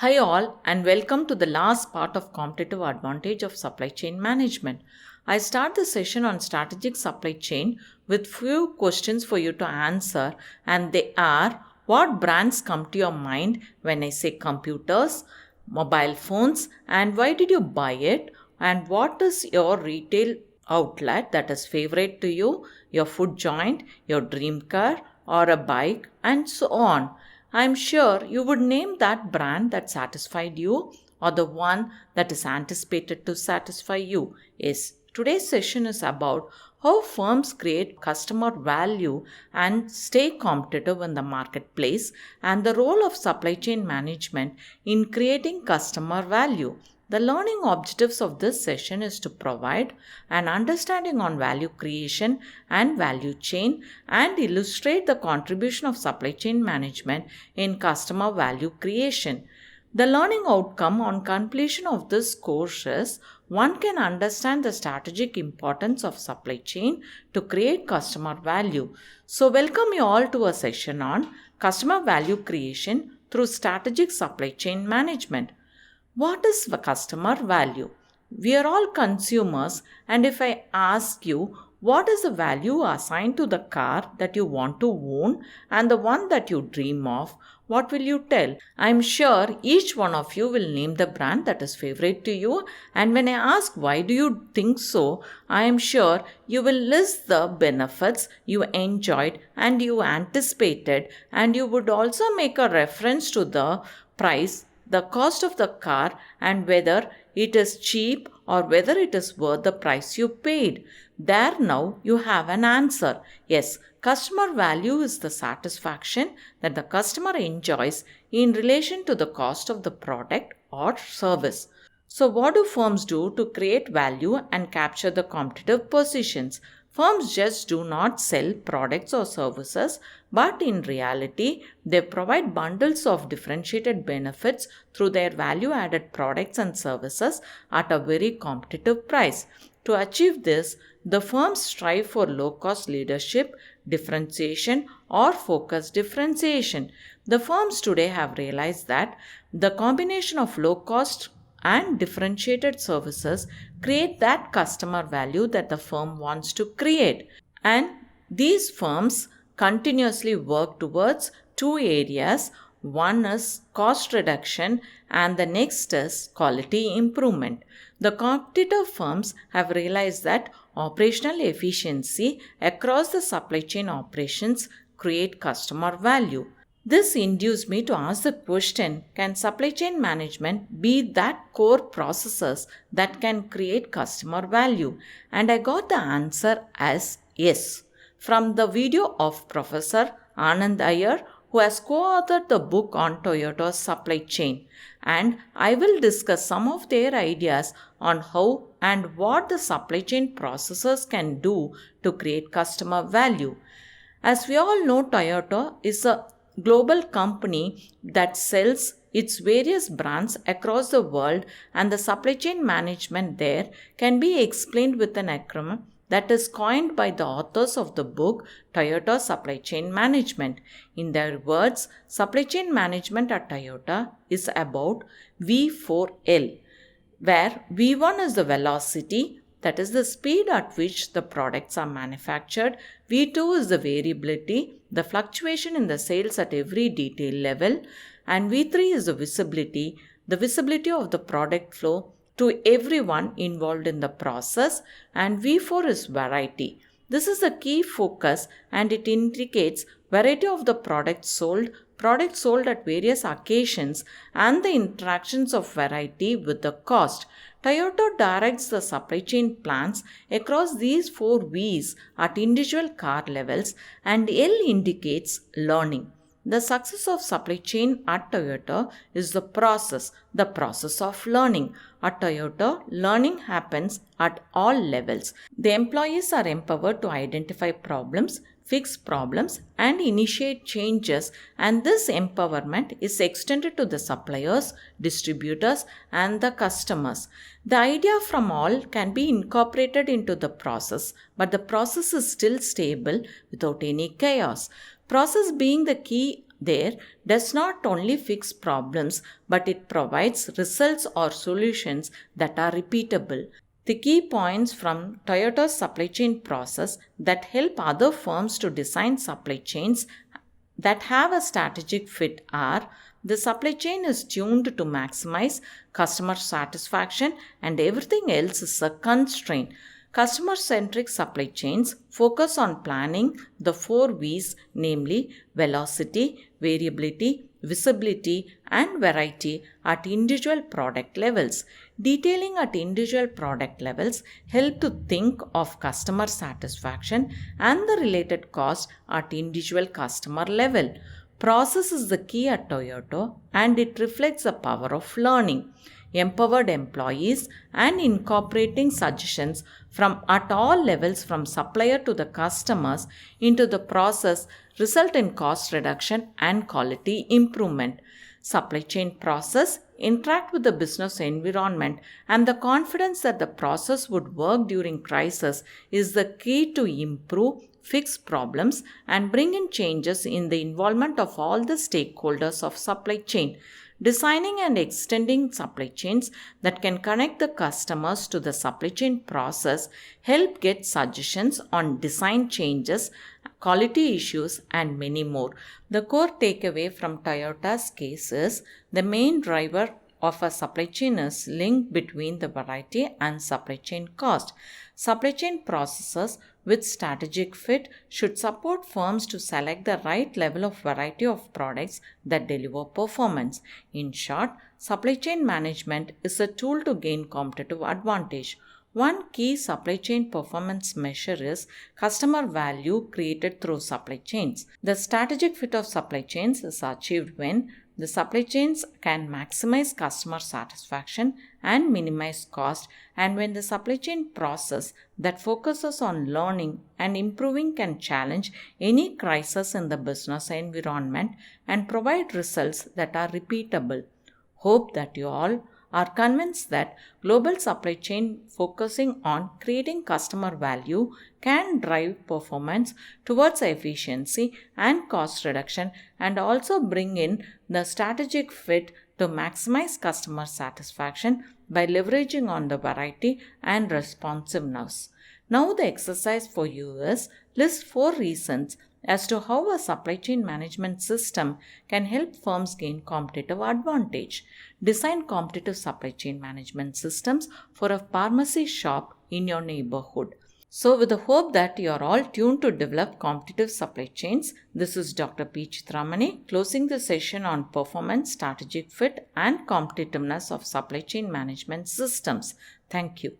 Hi all and welcome to the last part of competitive advantage of supply chain management. I start the session on strategic supply chain with few questions for you to answer, and they are: what brands come to your mind when I say computers, mobile phones, and why did you buy it, and what is your retail outlet that is favorite to you, your food joint, your dream car or a bike, and so on. I'm sure you would name that brand that satisfied you or the one that is anticipated to satisfy you. Yes, today's session is about how firms create customer value and stay competitive in the marketplace, and the role of supply chain management in creating customer value. The learning objectives of this session is to provide an understanding on value creation and value chain and illustrate the contribution of supply chain management in customer value creation. The learning outcome on completion of this course is one can understand the strategic importance of supply chain to create customer value. So, welcome you all to a session on customer value creation through strategic supply chain management. What is the customer value? We are all consumers, and if I ask you what is the value assigned to the car that you want to own and the one that you dream of, what will you tell? I'm sure each one of you will name the brand that is favorite to you, and when I ask why do you think so, I am sure you will list the benefits you enjoyed and you anticipated, and you would also make a reference to the price, the cost of the car, and whether it is cheap or whether it is worth the price you paid. There now you have an answer. Yes, customer value is the satisfaction that the customer enjoys in relation to the cost of the product or service. So, what do firms do to create value and capture the competitive positions? Firms just do not sell products or services, but in reality, they provide bundles of differentiated benefits through their value added products and services at a very competitive price. To achieve this, the firms strive for low cost leadership, differentiation, or focused differentiation. The firms today have realized that the combination of low cost and differentiated services create that customer value that the firm wants to create. And these firms continuously work towards two areas. One is cost reduction, and the next is quality improvement. The competitive firms have realized that operational efficiency across the supply chain operations create customer value. This induced me to ask the question, can supply chain management be that core processes that can create customer value? And I got the answer as yes. From the video of Professor Anand Iyer, who has co-authored the book on Toyota's supply chain, and I will discuss some of their ideas on how and what the supply chain processes can do to create customer value. As we all know, Toyota is a global company that sells its various brands across the world, and the supply chain management there can be explained with an acronym that is coined by the authors of the book Toyota Supply Chain Management. In their words, supply chain management at Toyota is about V4L, where V1 is the velocity, that is the speed at which the products are manufactured. V2 is the variability, the fluctuation in the sales at every detail level. And V3 is the visibility of the product flow to everyone involved in the process. And V4 is variety. This is the key focus, and it indicates variety of the products sold at various occasions, and the interactions of variety with the cost. Toyota directs the supply chain plans across these four V's at individual car levels, and L indicates learning. The success of supply chain at Toyota is the process of learning. At Toyota, learning happens at all levels. The employees are empowered to identify problems, fix problems, and initiate changes, and this empowerment is extended to the suppliers, distributors, and the customers. The idea from all can be incorporated into the process, but the process is still stable without any chaos. Process being the key there does not only fix problems but it provides results or solutions that are repeatable. The key points from Toyota's supply chain process that help other firms to design supply chains that have a strategic fit are: the supply chain is tuned to maximize customer satisfaction and everything else is a constraint. Customer centric supply chains focus on planning the 4 V's, namely velocity, variability, visibility, and variety at individual product levels. Detailing at individual product levels help to think of customer satisfaction and the related cost at individual customer level. Process is the key at Toyota and it reflects the power of learning. Empowered employees and incorporating suggestions from at all levels from supplier to the customers into the process result in cost reduction and quality improvement. Supply chain process interact with the business environment and the confidence that the process would work during crisis is the key to improve, fix problems and bring in changes in the involvement of all the stakeholders of supply chain. Designing and extending supply chains that can connect the customers to the supply chain process help get suggestions on design changes, quality issues, and many more. The core takeaway from Toyota's case is the main driver of a supply chain is link between the variety and supply chain cost. Supply chain processes with strategic fit should support firms to select the right level of variety of products that deliver performance. In short, supply chain management is a tool to gain competitive advantage. One key supply chain performance measure is customer value created through supply chains. The strategic fit of supply chains is achieved when the supply chains can maximize customer satisfaction and minimize cost, and when the supply chain process that focuses on learning and improving can challenge any crisis in the business environment and provide results that are repeatable. Hope that you all are convinced that global supply chain focusing on creating customer value can drive performance towards efficiency and cost reduction and also bring in the strategic fit to maximize customer satisfaction by leveraging on the variety and responsiveness. Now the exercise for you is list 4 reasons as to how a supply chain management system can help firms gain competitive advantage. Design competitive supply chain management systems for a pharmacy shop in your neighborhood. So, with the hope that you are all tuned to develop competitive supply chains, this is Dr. P. Chitramani closing the session on performance, strategic fit, and competitiveness of supply chain management systems. Thank you.